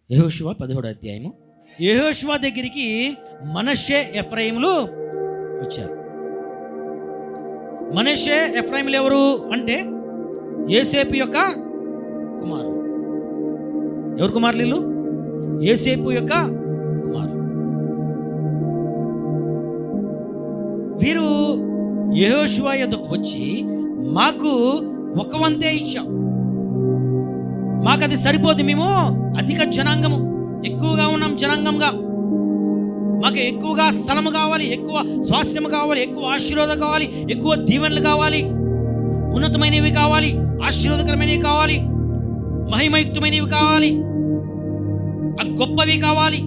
యెహోషువ 11వ అధ్యాయము. యెహోషువ దగ్గరికి మనష్షే ఎఫ్రాయిములు వచ్చారు. మనష్షే ఎఫ్రాయిములు ఎవరు అంటే యోసేపు యొక్క కుమారులు. ఎవరు కుమారులు వీళ్ళు? యోసేపు యొక్క కుమారులు. వీరు యెహోషువ యొద్దకు వచ్చి, మాకు ఒక వంతే ఇచ్చావు, మాకు అది సరిపోదు, మేము అధిక జనాంగము, ఎక్కువగా ఉన్నాం జనాంగంగా, మాకు ఎక్కువగా స్థలము కావాలి, ఎక్కువ స్వాస్థ్యము కావాలి, ఎక్కువ ఆశీర్వాదం కావాలి, ఎక్కువ దీవెనలు కావాలి, ఉన్నతమైనవి కావాలి, ఆశీర్వాదకరమైనవి కావాలి, మహిమయుక్తమైనవి కావాలి, గొప్పవి కావాలి,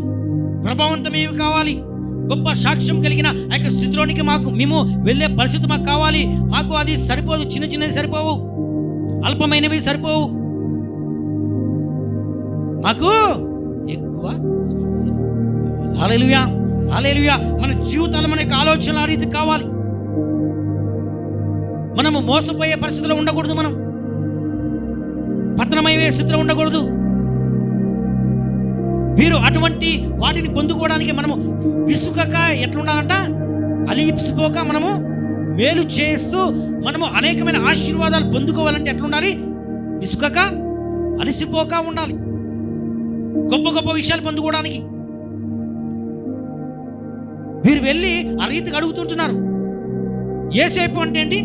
ప్రభావవంతమైనవి కావాలి, గొప్ప సాక్ష్యం కలిగిన ఆ యొక్క స్థితిలోనికి మేము వెళ్ళే పరిస్థితి మాకు కావాలి. మాకు అది సరిపోదు, చిన్న చిన్నవి సరిపోవు, అల్పమైనవి సరిపోవు, మాకు ఎక్కువ స్వాస్థ్యం కావాలి. హల్లెలూయా, హల్లెలూయా. మన జీవితాలు, మన యొక్క ఆలోచనలు ఆ రీతి కావాలి. మనము మోసపోయే పరిస్థితిలో ఉండకూడదు, మనం పతనమయ్యే స్థితిలో ఉండకూడదు. వీరు అటువంటి వాటిని పొందుకోవడానికి మనము విసుకక ఎట్లుండాలంట, అలిసిపోక మనము మేలు చేస్తూ మనము అనేకమైన ఆశీర్వాదాలు పొందుకోవాలంటే ఎట్లుండాలి? విసుకక అలిసిపోక ఉండాలి. గొప్ప గొప్ప విషయాలు పొందుకోవడానికి వీరు వెళ్ళి ఆ రీతిగా అడుగుతుంటున్నారు. యోసేపు అంటే ఏంటి?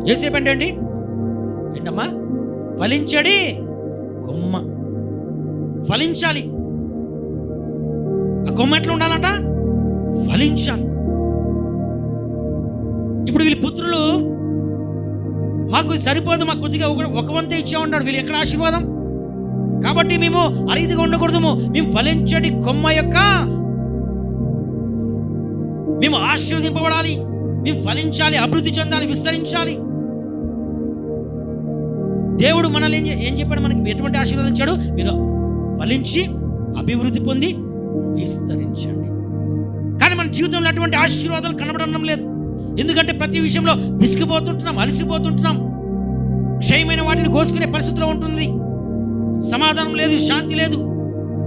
యోసేపు అంటే ఏంటి? ఏంటమ్మా? ఫలించడి కొమ్మ. ఫలించాలి. ఆ కొమ్మ ఎట్లా ఉండాలంట? ఫలించాలి. ఇప్పుడు వీళ్ళ పుత్రులు, మాకు సరిపోదు, మాకు కొద్దిగా ఒక వంతే ఇచ్చామన్నాడు. వీళ్ళు ఎక్కడ ఆశీర్వాదం? కాబట్టి మేము ఆ రీతిగా ఉండకూడదు. మేము ఫలించడి కొమ్మ యొక్క, మేము ఆశీర్వదింపబడాలి, మేము ఫలించాలి, అభివృద్ధి చెందాలి, విస్తరించాలి. దేవుడు మనల్ని ఏం చెప్పాడు? మనకి ఎటువంటి ఆశీర్వాదం ఇచ్చాడు? మీరు ఫలించి అభివృద్ధి పొంది విస్తరించండి. కానీ మన జీవితంలో అటువంటి ఆశీర్వాదాలు కనబడడం లేదు. ఎందుకంటే ప్రతి విషయంలో విసిగిపోతుంటున్నాం, అలసిపోతుంటున్నాం, క్షయమైన వాటిని కోసుకునే పరిస్థితిలో ఉంటుంది. సమాధానం లేదు, శాంతి లేదు,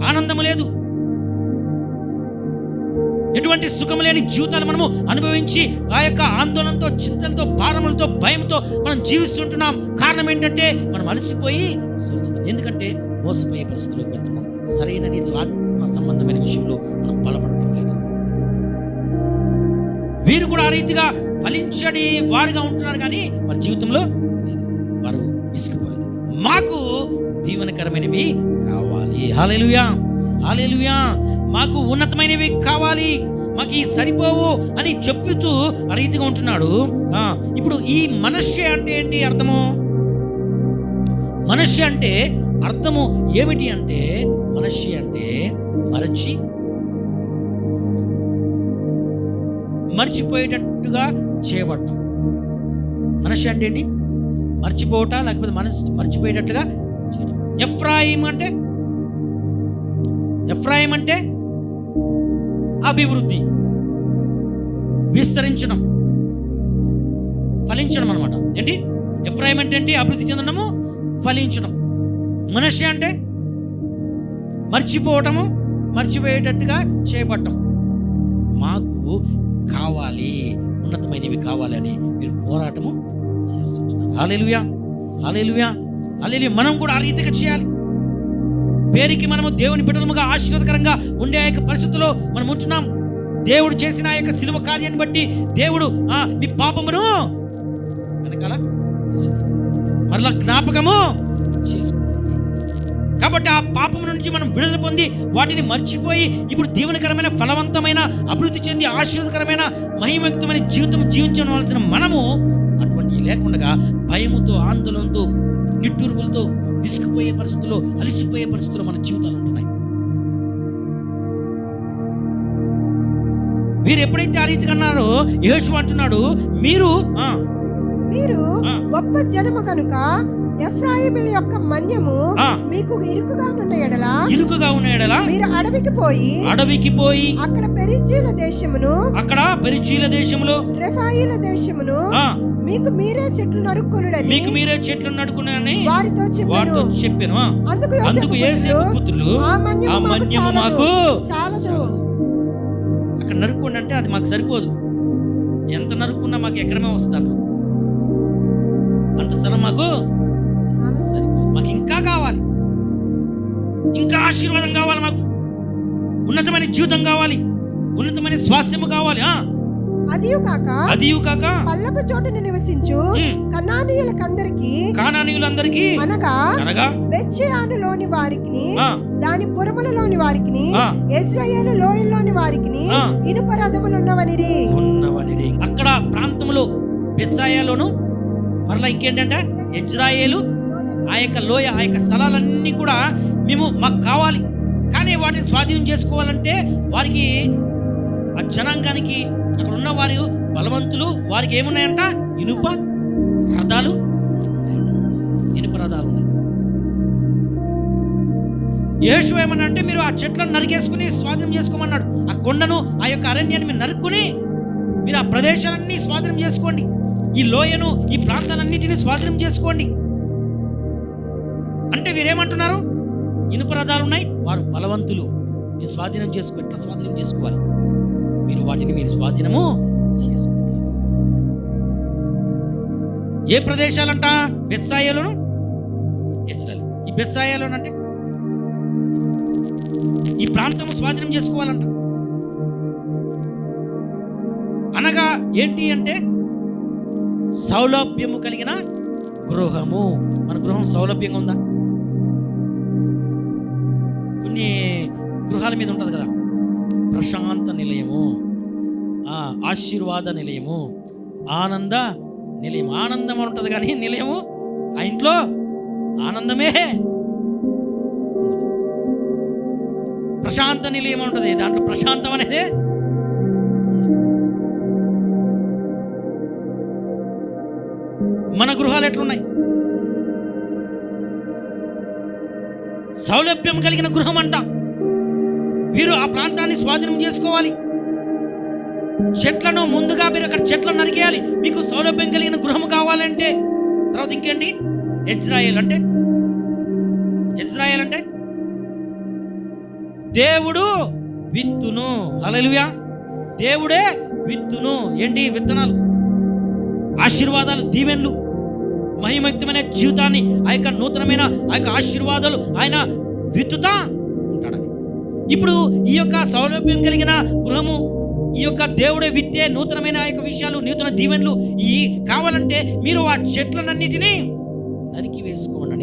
ఆనందం లేదు, ఎటువంటి సుఖం లేని జీవితాలు మనము అనుభవించి ఆ యొక్క ఆందోళనతో, చింతలతో, భారములతో, భయంతో మనం జీవిస్తుంటున్నాం. కారణం ఏంటంటే మనం అలసిపోయి, ఎందుకంటే మోసపోయే పరిస్థితుల్లోకి వెళ్తున్నాం. సరైన రీతిలో ఆత్మ సంబంధమైన విషయంలో మనం బలపడటం లేదు. వీరు కూడా ఆ రీతిగా ఫలించడి వారుగా ఉంటున్నారు, కానీ వారి జీవితంలో లేదు, వారు విసిగిపోలేదు. మాకు దీవెనకరమైనవి కావాలి. హల్లెలూయా, హల్లెలూయా. మాకు ఉన్నతమైనవి కావాలి, మాకు ఈ సరిపోవు అని చెప్తూ ఆ రీతిగా ఉంటున్నాడు. ఇప్పుడు ఈ మనష్షే అంటే ఏంటి అర్థము? మనష్షే అంటే అర్థము ఏమిటి అంటే, మనష్షే అంటే మర్చిపోయేటట్టుగా చేయబడ్డం. మనష్షే అంటే ఏంటి? మర్చిపోవట, లేకపోతే మర్చిపోయేటట్టుగా చేయడం. ఎఫ్రాయిం అంటే అభివృద్ధి, విస్తరించడం, ఫలించడం అన్నమాట. ఏంటి? ఎఫ్రాయిం అంటే ఏంటి? అభివృద్ధి చెందడము, ఫలించడం. మనష్షే అంటే మర్చిపోవటము, మర్చిపోయేటట్టుగా చేయబడటం. మాకు కావాలి, ఉన్నతమైనవి కావాలి అని మీరు పోరాటము చేస్తుంటున్నారు. హల్లెలూయా, హల్లెలూయా, హల్లెలూయా. మనం కూడా ఆ రీతిగా చేయాలి. పేరుకి మనము దేవుని బిడ్డలముగా ఆశీర్వాదకరంగా ఉండే ఆ యొక్క పరిస్థితుల్లో మనం ఉంటున్నాం. దేవుడు చేసిన ఆ యొక్క శిలువ కార్యాన్ని బట్టి దేవుడు మీ పాపమును వెనకాల మరలా జ్ఞాపకము చేసుకుంటాడు. కాబట్టి ఆ పాపము నుంచి మనం విడుదల పొంది వాటిని మర్చిపోయి ఇప్పుడు దీవెనకరమైన, ఫలవంతమైన, అభివృద్ధి చెంది ఆశీర్వాదకరమైన, మహిమయుక్తమైన జీవితం జీవించవలసిన మనము అటువంటి లేకుండా భయముతో, ఆందోళనతో, నిట్టూర్పులతో, విసిగిపోయే పరిస్థితుల్లో, అలసిపోయే పరిస్థితుల్లో మన జీవితాలు ఉంటున్నాయి. వీరు ఎప్పుడైతే ఆ రీతిగా అన్నారో, యెహోషువ అంటున్నాడు, మీరు గొప్ప జనము కనుక ఎఫ్రాయిముల యొక్క మన్యము మీకు ఇరుకుగా ఉన్న ఎడల మీరు అడవికి పోయి అక్కడ పెరిజీల దేశమును రెఫాయిల దేశమును మీకు మీరే చెట్లు నరుక్కునని వారితో చెప్పాను. అందుకు యోసేపు పుత్రులు ఆ మన్యము మాకు చాలదు. అక్కడ నరుక్కోండి అంటే అది మాకు సరిపోదు. ఎంత నరుక్కున్నా మాకు ఎకరమే వస్తుంది అంటారు. అంత స్థలం మాకు సరిపోదు. మాకు ఇంకా కావాలి, ఇంకా ఆశీర్వాదం కావాలి, మాకు ఉన్నతమైన జీవితం కావాలి, ఉన్నతమైన స్వాస్థ్యము కావాలి. అదియు కాక పల్లపు చోటును నివసించు కనానీయులందరికీ అనగా బెత్షెయానులోని వారికి, దాని పురములలోని వారికి, ఇశ్రాయేలు లోయల్లోని వారికి ఇనుప రథములు ఉన్నవనిరి. అక్కడ ప్రాంతంలో బెత్షెయాలోను, మరలా ఇంకేంటంటే ఇజ్రాయేలు, ఆ యొక్క లోయ, ఆ యొక్క స్థలాలన్నీ కూడా మాకు కావాలి. కానీ వాటిని స్వాధీనం చేసుకోవాలంటే వారికి, ఆ జనాంగానికి, అక్కడ ఉన్న వారు బలవంతులు, వారికి ఏమున్నాయంట? ఇనుప రథాలు ఉన్నాయి. యేషువ ఏమన్నా అంటే మీరు ఆ చెట్లను నరికేసుకుని స్వాధీనం చేసుకోమన్నాడు. ఆ కొండను, ఆ యొక్క అరణ్యాన్ని మీరు నరుక్కుని మీరు ఆ ప్రదేశాలన్నీ స్వాధీనం చేసుకోండి. ఈ లోయను, ఈ ప్రాంతాలన్నింటినీ స్వాధీనం చేసుకోండి అంటే వీరేమంటున్నారు? ఇనుప రథాలు ఉన్నాయి, వారు బలవంతులు, మీరు స్వాధీనం ఎట్లా స్వాధీనం చేసుకోవాలి? మీరు వాటిని స్వాధీనము చేసుకుంటారు. ఏ ప్రదేశాలంట? బెత్షెయాలోను, ఇశ్రాయేలు. ఈ బెత్షెయాలోను అంటే ఈ ప్రాంతము స్వాధీనం చేసుకోవాలంట. అనగా ఏంటి అంటే సౌలభ్యము కలిగిన గృహము. మన గృహం సౌలభ్యంగా ఉందా? కొన్ని గృహాల మీద ఉంటుంది కదా, ప్రశాంత నిలయము, ఆశీర్వాద నిలయము, ఆనంద నిలయం. ఆనందం ఉంటుంది కానీ నిలయము, ఆ ఇంట్లో ఆనందమే. ప్రశాంత నిలయం ఉంటుంది, దాంట్లో ప్రశాంతం అనేది. మన గృహాలు ఎట్లున్నాయి? సౌలభ్యం కలిగిన గృహం అంట. వీరు ఆ ప్రాంతాన్ని స్వాధీనం చేసుకోవాలి. చెట్లను ముందుగా మీరు అక్కడ చెట్లను నరికేయాలి. మీకు సౌలభ్యం కలిగిన గృహం కావాలంటే. తర్వాత ఇంకేంటి? ఇశ్రాయేలు అంటే దేవుడు విత్తును. హల్లెలూయా. దేవుడే విత్తును. ఏంటి విత్తనాలు? ఆశీర్వాదాలు, దీవెనలు, మహిమయుక్తమైన జీవితాన్ని, ఆ యొక్క నూతనమైన ఆ యొక్క ఆశీర్వాదాలు ఆయన విత్తుతా ఉంటాడని. ఇప్పుడు ఈ యొక్క సౌలభ్యం కలిగిన గృహము, ఈ యొక్క దేవుడే విత్తే నూతనమైన ఆ యొక్క విషయాలు, నూతన దీవెనలు ఈ కావాలంటే మీరు ఆ చెట్లన్నిటినీ నరికి వేసుకోమన్నాడు.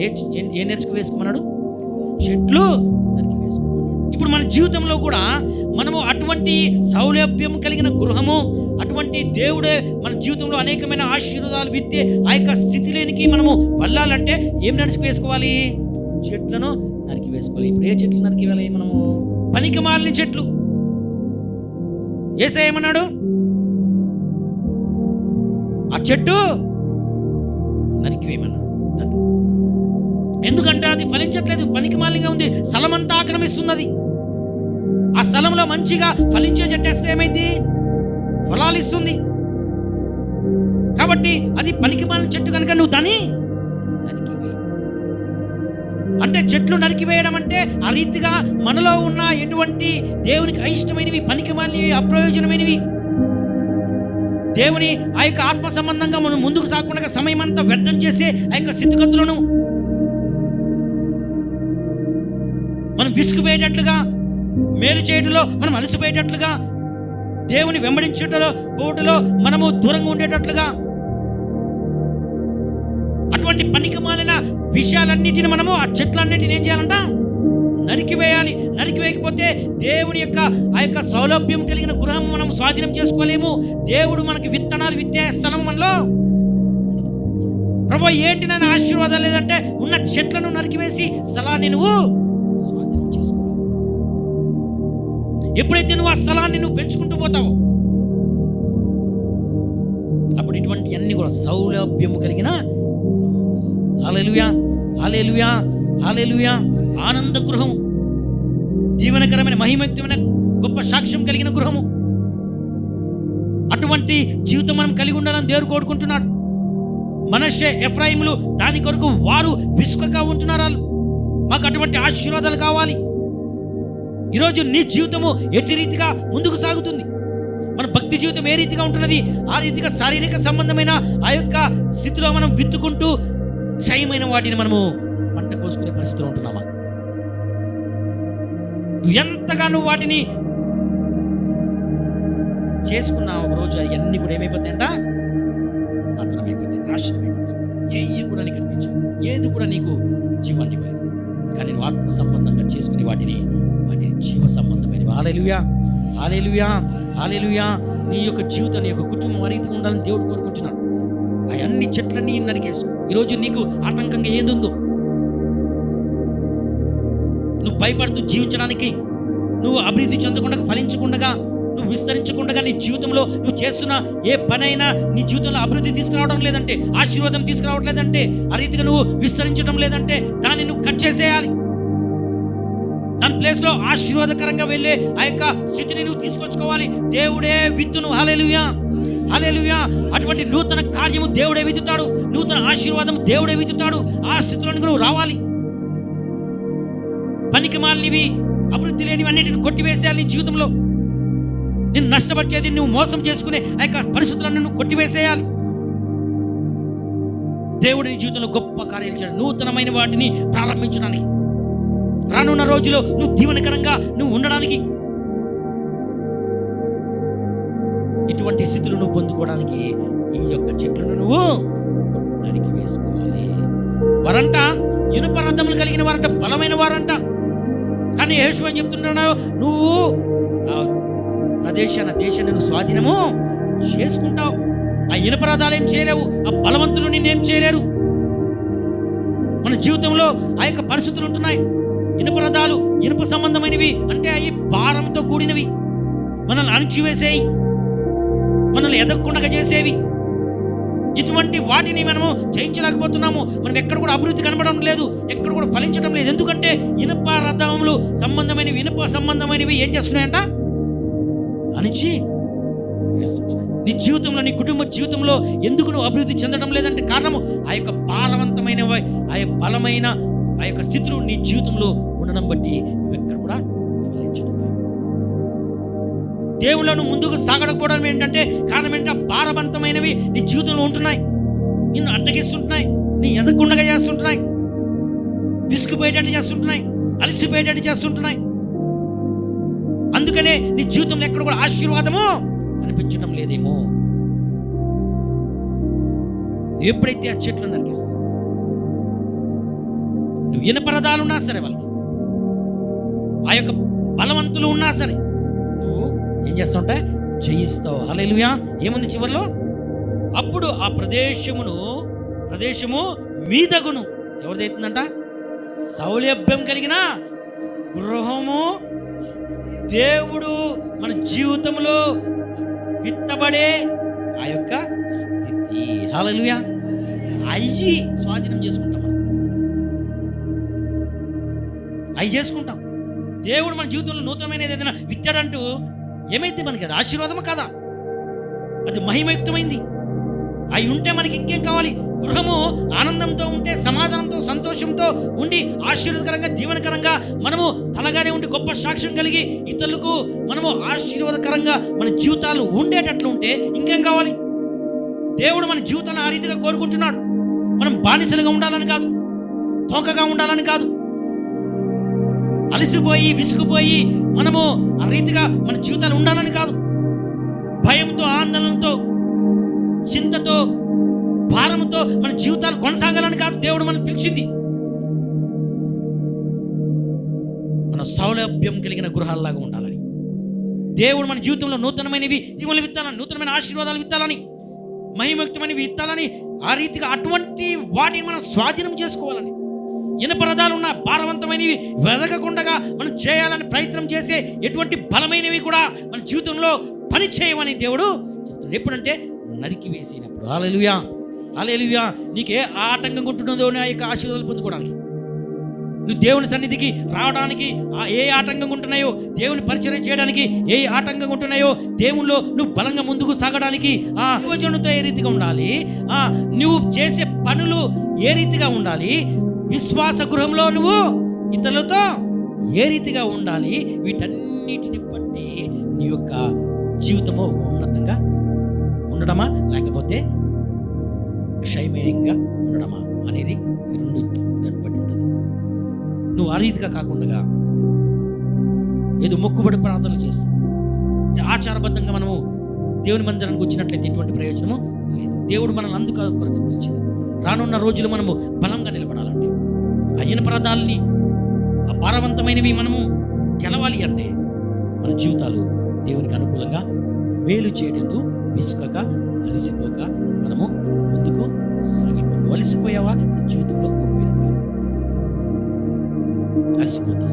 ఏ నరికి వేసుకోమన్నాడు? చెట్లు నరికి వేసుకోమన్నాడు. ఇప్పుడు మన జీవితంలో కూడా మనము అటువంటి సౌలభ్యం కలిగిన గృహము, అటువంటి దేవుడే మన జీవితంలో అనేకమైన ఆశీర్వాదాలు విత్తే ఆ యొక్క స్థితిలోనికి మనము వెళ్ళాలంటే ఏం నరికి వేసుకోవాలి? చెట్లను నరికి వేసుకోవాలి. ఇప్పుడు ఏ చెట్లు నరికి వేయాలి? మనము పనికిమాలిన చెట్లు. యేసయ్య ఏమన్నాడు? ఆ చెట్టు నరికివేయమన్నాడు. ఎందుకంటే అది ఫలించట్లేదు, పనికిమాలినంగా ఉంది, స్థలం అంతా ఆక్రమిస్తున్నది. ఆ స్థలంలో మంచిగా ఫలించే చెట్టు వేస్తే ఏమైంది? ఫలాలు ఇస్తుంది. కాబట్టి అది పనికిమాలిన చెట్టు కనుక నువ్వు దాన్ని నరికివేయి. అంటే చెట్లు నరికివేయడం అంటే ఆ రీతిగా మనలో ఉన్న ఎటువంటి దేవునికి అయిష్టమైనవి, పనికిమాలినవి, అప్రయోజనమైనవి, దేవుని ఆ యొక్క ఆత్మ సంబంధంగా మనం ముందుకు సాగకుండా సమయం అంతా వ్యర్థం చేసే ఆ యొక్క స్థితిగతులను మనం విసుగుపోయేటట్లుగా, మేలు చేయటంలో మనం అలసిపోయేటట్లుగా, దేవుని వెంబడించుటలో పోవటంలో మనము దూరంగా ఉండేటట్లుగా, అటువంటి పనికిమాలిన విషయాలన్నిటిని మనము ఆ చెట్లన్నిటిని ఏం చేయాలంట? నరికివేయాలి. నరికివేయకపోతే దేవుని యొక్క ఆ యొక్క సౌలభ్యం కలిగిన గృహం మనం స్వాధీనం చేసుకోలేము. దేవుడు మనకి విత్తనాలు విత్తే స్థలం మనలో. ప్రభు ఏంటి నన్ను ఆశీర్వాదాలు లేదంటే ఉన్న చెట్లను నరికివేసి స్థలాన్ని నువ్వు స్వాధీనం చేసుకోవాలి. ఎప్పుడైతే నువ్వు ఆ స్థలాన్ని నువ్వు పెంచుకుంటూ పోతావో అప్పుడు ఇటువంటి అన్ని కూడా సౌలభ్యం కలిగిన, హల్లెలూయా హల్లెలూయా హల్లెలూయా, ఆనంద గృహము, దీవెనకరమైన మహిమయుక్తమైన గొప్ప సాక్ష్యం కలిగిన గృహము. అటువంటి జీవితం మనం కలిగి ఉండాలని దేవుడు కోరుకుంటున్నాడు. మనష్షే, ఎఫ్రాయిములు దాని కొరకు వారు విసుకగా ఉంటున్నారు. మాకు అటువంటి ఆశీర్వాదాలు కావాలి. ఈరోజు నీ జీవితము ఎట్టి రీతిగా ముందుకు సాగుతుంది, మన భక్తి జీవితం ఏ రీతిగా ఉంటున్నది, ఆ రీతిగా శారీరక సంబంధమైన ఆ యొక్క స్థితిలో మనం విత్తుకుంటూ క్షయమైన వాటిని మనము పంట కోసుకునే పరిస్థితిలో ఉంటున్నామా? నువ్వు ఎంతగా నువ్వు వాటిని చేసుకున్నా ఒకరోజు అవన్నీ కూడా ఏమైపోతాయంట? పతనమైపోతాయి, నాశనం అయిపోతాయి. ఏది కూడా నీకు అనిపించు, ఏది కూడా నీకు జీవాన్ని ఇవ్వలేదు. కానీ నువ్వు ఆత్మ సంబంధంగా చేసుకునే వాటిని జీవ సంబంధమైనవి. హల్లెలూయా, హల్లెలూయా, హల్లెలూయా. నీ యొక్క జీవితం, నీ యొక్క కుటుంబం ఆ రీతిగా ఉండాలని దేవుడు కోరుకుంటున్నాడు. అవన్నీ చెట్లన్నీ నరికేసుకో. ఈరోజు నీకు ఆటంకంగా ఏదుందో, నువ్వు భయపడుతూ జీవించడానికి, నువ్వు అభివృద్ధి చెందకుండా, ఫలించకుండా, నువ్వు విస్తరించకుండా, నీ జీవితంలో నువ్వు చేస్తున్న ఏ పనైనా నీ జీవితంలో అభివృద్ధి తీసుకురావడం లేదంటే, ఆశీర్వాదం తీసుకురావట్లేదంటే, ఆ రీతిగా నువ్వు విస్తరించడం లేదంటే దాన్ని నువ్వు కట్ చేసేయాలి. దాని ప్లేస్లో ఆశీర్వాదకరంగా వెళ్ళే ఆ యొక్క స్థితిని నువ్వు తీసుకొచ్చుకోవాలి. దేవుడే విత్తును. హల్లెలూయా, హల్లెలూయా. అటువంటి నూతన కార్యము దేవుడే విత్తుతాడు, నూతన ఆశీర్వాదం దేవుడే విత్తుతాడు. ఆ స్థితిలోనికి నువ్వు రావాలి. పనికి మాలినవి, అభివృద్ధి లేనివి అన్నిటిని కొట్టివేసేయాలి. నీ జీవితంలో నిన్ను నష్టపరిచేది, నువ్వు మోసం చేసుకునే ఆ యొక్క పరిస్థితులను నువ్వు కొట్టివేసేయాలి. దేవుడు నీ జీవితంలో గొప్ప కార్యాలు చేయడం, నూతనమైన వాటిని ప్రారంభించడానికి, రానున్న రోజులో నువ్వు దీవెనకరంగా నువ్వు ఉండడానికి, ఇటువంటి స్థితులు నువ్వు పొందుకోవడానికి ఈ యొక్క చెట్లను నువ్వు నరికి వేసుకోవాలి. వారంట ఇనుప రథములు కలిగిన వారంట, బలమైన వారంట. కానీ యేషువ ఏం చెప్తున్నాడు? నువ్వు దేశాన్ని నువ్వు స్వాధీనము చేసుకుంటావు. ఆ ఇనుప రథాలు ఏం చేయలేవు, ఆ బలవంతులు నిన్నేం చేయలేరు. మన జీవితంలో ఆ యొక్క పరిస్థితులు ఉంటున్నాయి. ఇనుప రథాలు ఇనుప సంబంధమైనవి అంటే అవి భారంతో కూడినవి, మనల్ని అణిచివేసేవి, మనల్ని ఎదగకుండా చేసేవి. ఇటువంటి వాటిని మనము జయించలేకపోతున్నాము. మనం ఎక్కడ కూడా అభివృద్ధి కనబడడం లేదు, ఎక్కడ కూడా ఫలించడం లేదు. ఎందుకంటే ఇనుప రథములు సంబంధమైనవి, ఇనుప సంబంధమైనవి ఏం చేస్తున్నాయంట? అణిచి వేస్తున్నాయి. నీ జీవితంలో, నీ కుటుంబ జీవితంలో ఎందుకు నువ్వు అభివృద్ధి చెందడం లేదంటే కారణము ఆ యొక్క భారవంతమైన, ఆ యొక్క బలమైన ఆ యొక్క స్థితులు నీ జీవితంలో ఉండడం బట్టి నువ్వు ఎక్కడ కూడా ఫలించడం లేదు. దేవుళ్ళను ముందుకు సాగకపోవడం ఏంటంటే కారణం ఏంటంటే భారవంతమైనవి నీ జీవితంలో ఉంటున్నాయి, నిన్ను అడ్డగిస్తుంటున్నాయి, నీ ఎదగకుండా చేస్తుంటున్నాయి, విసుగుపోయేటట్టు చేస్తుంటున్నాయి, అలసిపోయేటట్టు చేస్తుంటున్నాయి. అందుకనే నీ జీవితంలో ఎక్కడ కూడా ఆశీర్వాదము కనిపించడం లేదేమో. ఎప్పుడైతే ఆ చెట్లు నరికేస్తావు, నువ్వు ఇనపరదాలు ఉన్నా సరే, వాళ్ళకి ఆ యొక్క బలవంతులు ఉన్నా సరే, నువ్వు ఏం చేస్తావుంటే జయిస్తావు. హల్లెలూయా. ఏముంది చివరిలో? అప్పుడు ఆ ప్రదేశము మీదగును. ఎవరిదైతుందంట? సౌలభ్యం కలిగిన గృహము. దేవుడు మన జీవితంలో విత్తబడే ఆ యొక్క స్థితి. హల్లెలూయా. అయ్యి స్వాధీనం చేసుకుంటాం, మనం అవి చేసుకుంటాం. దేవుడు మన జీవితంలో నూతనమైనది ఏదైనా విత్తాడంటూ ఏమైంది మనకి? అది ఆశీర్వాదమా కాదా? అది మహిమయుక్తమైంది. అవి ఉంటే మనకి ఇంకేం కావాలి? గృహము ఆనందంతో ఉంటే, సమాధానంతో, సంతోషంతో ఉండి, ఆశీర్వాదకరంగా, దీవెనకరంగా మనము తలగానే ఉండి గొప్ప సాక్ష్యం కలిగి ఇతరులకు మనము ఆశీర్వాదకరంగా మన జీవితాలు ఉండేటట్లు ఉంటే ఇంకేం కావాలి? దేవుడు మన జీవితాన్ని ఆ రీతిగా కోరుకుంటున్నాడు. మనం బానిసలుగా ఉండాలని కాదు, తోకగా ఉండాలని కాదు, అలసిపోయి విసుగుపోయి మనము ఆ రీతిగా మన జీవితాలు ఉండాలని కాదు, భయంతో, ఆందోళనతో, చింతతో, భారంతో మన జీవితాలు కొనసాగాలని కాదు దేవుడు మనం పిలిచింది. మన సౌలభ్యం కలిగిన గృహాల్లాగా ఉండాలని, దేవుడు మన జీవితంలో నూతనమైనవి దీవులు విత్తాలని, నూతనమైన ఆశీర్వాదాలు విత్తాలని, మహిమయుక్తమైనవి విత్తాలని, ఆ రీతిగా అటువంటి వాటిని మనం స్వాధీనం చేసుకోవాలని, ఇనపరదాలు ఉన్న భారవంతమైనవి వెదకకుండా మనం చేయాలని ప్రయత్నం చేసే ఎటువంటి బలమైనవి కూడా మన జీవితంలో పని చేయమని దేవుడు చెప్తున్నాడు. ఎప్పుడంటే నరికి వేసినప్పుడు. హల్లెలూయా, హల్లెలూయా. నీకే ఆటంకం ఉంటున్నదో ఆ యొక్క ఆశీర్వాదాలు పొందుకోవడానికి నువ్వు దేవుని సన్నిధికి రావడానికి ఏ ఆటంకంగా ఉంటున్నాయో, దేవుని పరిచయం చేయడానికి ఏ ఆటంకంగా ఉంటున్నాయో, దేవునిలో నువ్వు బలంగా ముందుకు సాగడానికి యువజనుతో ఏ రీతిగా ఉండాలి, నువ్వు చేసే పనులు ఏ రీతిగా ఉండాలి, విశ్వాస గృహంలో నువ్వు ఇతరులతో ఏ రీతిగా ఉండాలి, వీటన్నిటిని బట్టి నీ యొక్క జీవితము ఉన్నతంగా ఉండడమా లేకపోతే క్షయమయంగా ఉండడమా అనేది ఈ రెండు దాన్ని బట్టి ఉంటుంది. నువ్వు ఆ రీతిగా కాకుండా ఏదో మొక్కుబడి ప్రార్థనలు చేస్తూ ఆచారబద్ధంగా మనము దేవుని మందిరానికి వచ్చినట్లయితే ఎటువంటి ప్రయోజనము లేదు. దేవుడు మనల్ని అందుకు కొరకు పిలిచింది. రానున్న రోజులు మనము బలంగా నిలబడాలంటే, అయిన పదార్థాలని ఆ భారవంతమైనవి మనము గెలవాలి అంటే మన జీవితాలు దేవునికి అనుకూలంగా మేలు చేయడంతో విసుకక అలసిపోక మనము ముందుకు సాగిపోవాలి. అలసిపోయావా జీవితంలో ఓడిపోయినట్టు, అలసిపోతా.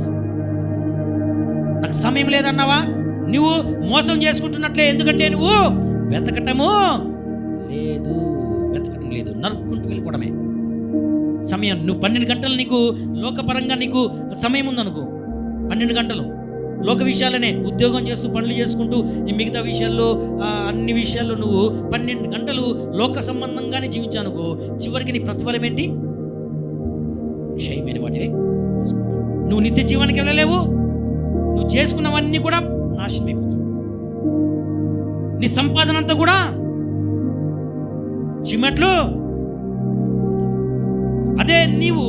నాకు సమయం లేదన్నావా, నువ్వు మోసం చేసుకుంటున్నట్లే. ఎందుకంటే నువ్వు వెతకటం లేదు, నరుక్కుంటూ వెళ్ళిపోవడమే సమయం. నువ్వు 12 గంటలు నీకు లోకపరంగా నీకు సమయం ఉందనుకో, 12 గంటలు లోక విషయాలనే ఉద్యోగం చేస్తూ పనులు చేసుకుంటూ ఈ మిగతా విషయాల్లో అన్ని విషయాల్లో నువ్వు 12 గంటలు లోక సంబంధంగానే జీవించానుకో, చివరికి నీ ప్రతిఫలం ఏంటి? క్షయమైన వాటిని నువ్వు నిత్య జీవానికి వెళ్ళలేవు. నువ్వు చేసుకున్నవన్నీ కూడా నాశనమైపోతావు. నీ సంపాదన అంతా కూడా చిమ్మట్లు. అదే నీవు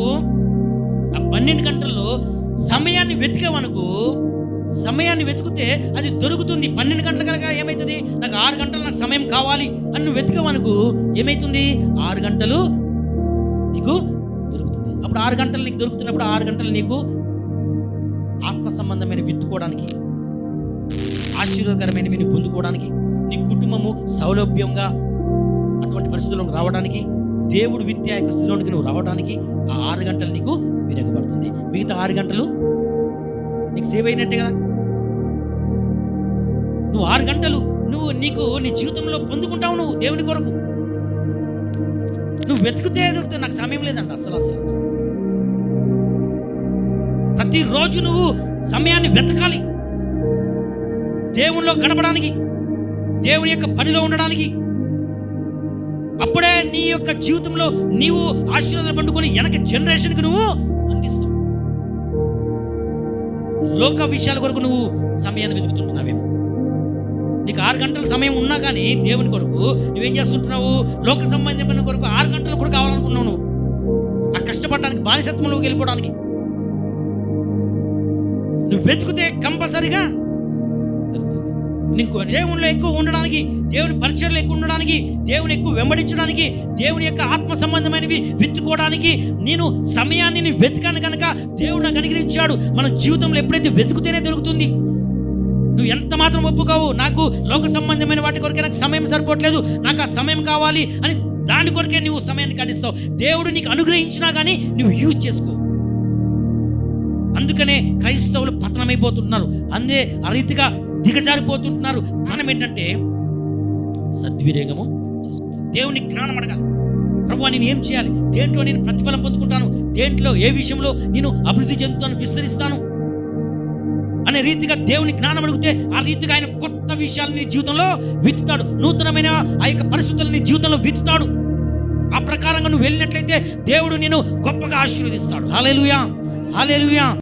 ఆ 12 గంటల్లో సమయాన్ని వెతికావనుకో, సమయాన్ని వెతికితే అది దొరుకుతుంది. 12 గంటల కనుక ఏమవుతుంది, నాకు 6 గంటలు నాకు సమయం కావాలి అని నువ్వు వెతికావనుకో, ఏమవుతుంది? 6 గంటలు నీకు దొరుకుతుంది. అప్పుడు 6 గంటలు నీకు దొరుకుతున్నప్పుడు 6 గంటలు నీకు ఆత్మ సంబంధమైన విత్తుకోవడానికి, ఆశీర్వాదకరమైనవి నువ్వు పొందుకోవడానికి, నీ కుటుంబము సౌలభ్యంగా అటువంటి పరిస్థితుల్లోకి రావడానికి, దేవుడు విత్తే యొక్క స్థితిలోనికి నువ్వు రావడానికి ఆ 6 గంటలు నీకు వినియోగపడుతుంది. మిగతా 6 గంటలు నీకు సేవ్ అయినట్టే కదా. నువ్వు 6 గంటలు నీకు నీ జీవితంలో పొందుకుంటావు నువ్వు దేవుని కొరకు. నువ్వు వెతికితే నాకు సమయం లేదండి అసలు. ప్రతిరోజు నువ్వు సమయాన్ని వెతకాలి దేవునిలో గడపడానికి, దేవుని యొక్క పనిలో ఉండడానికి. అప్పుడే నీ యొక్క జీవితంలో నీవు ఆశీర్వాదాలు పండుకొని వెనక జనరేషన్కి నువ్వు అందిస్తావు. లోక విషయాల కొరకు నువ్వు సమయాన్ని వెతుకుతుంటున్నావేమో. నీకు 6 గంటల సమయం ఉన్నా కానీ దేవుని కొరకు నువ్వేం చేస్తుంటున్నావు? లోక సంబంధమైన కొరకు 6 గంటలు కూడా కావాలనుకున్నావు. నువ్వు ఆ కష్టపడడానికి, బానిసత్వంలోకి వెళ్ళిపోవడానికి నువ్వు వెతుకుతే కంపల్సరిగా దొరుకుతుంది. నీకు దేవునిలో ఎక్కువ ఉండడానికి, దేవుని పరిచయలో ఎక్కువ ఉండడానికి, దేవుని ఎక్కువ వెంబడించడానికి, దేవుని యొక్క ఆత్మ సంబంధమైనవి వెతుకోవడానికి నేను సమయాన్ని వెతికాను కనుక దేవుడు నాకు అనుగ్రహించాడు. మన జీవితంలో ఎప్పుడైతే వెతుకుతేనే దొరుకుతుంది. నువ్వు ఎంత మాత్రం ఒప్పుకోవు, నాకు లోక సంబంధమైన వాటి కొరకే నాకు సమయం సరిపోవట్లేదు, నాకు ఆ సమయం కావాలి అని దాని కొరకే నువ్వు సమయాన్ని కాటిస్తావు. దేవుడు నీకు అనుగ్రహించినా కానీ నువ్వు యూజ్ చేసుకో. అందుకనే క్రైస్తవులు పతనమైపోతుంటున్నారు, అందే ఆ రీతిగా దిగజారిపోతుంటున్నారు. మనం ఏంటంటే సద్వినియోగము చేసుకుంటారు. దేవుని జ్ఞానం అడగాలి. ప్రభువా నేను ఏం చేయాలి, దేంట్లో నేను ప్రతిఫలం పొందుకుంటాను, దేంట్లో ఏ విషయంలో నేను అభివృద్ధి చెందుతాను, విస్తరిస్తాను అనే రీతిగా దేవుని జ్ఞానం అడిగితే ఆ రీతిగా ఆయన కొత్త విషయాలు నీ జీవితంలో విత్తుతాడు. నూతనమైన ఆ యొక్క పరిస్థితులు నీ జీవితంలో విత్తుతాడు. ఆ ప్రకారంగా నువ్వు వెళ్ళినట్లయితే దేవుడు నేను గొప్పగా ఆశీర్వదిస్తాడు. హల్లెలూయా, హల్లెలూయా.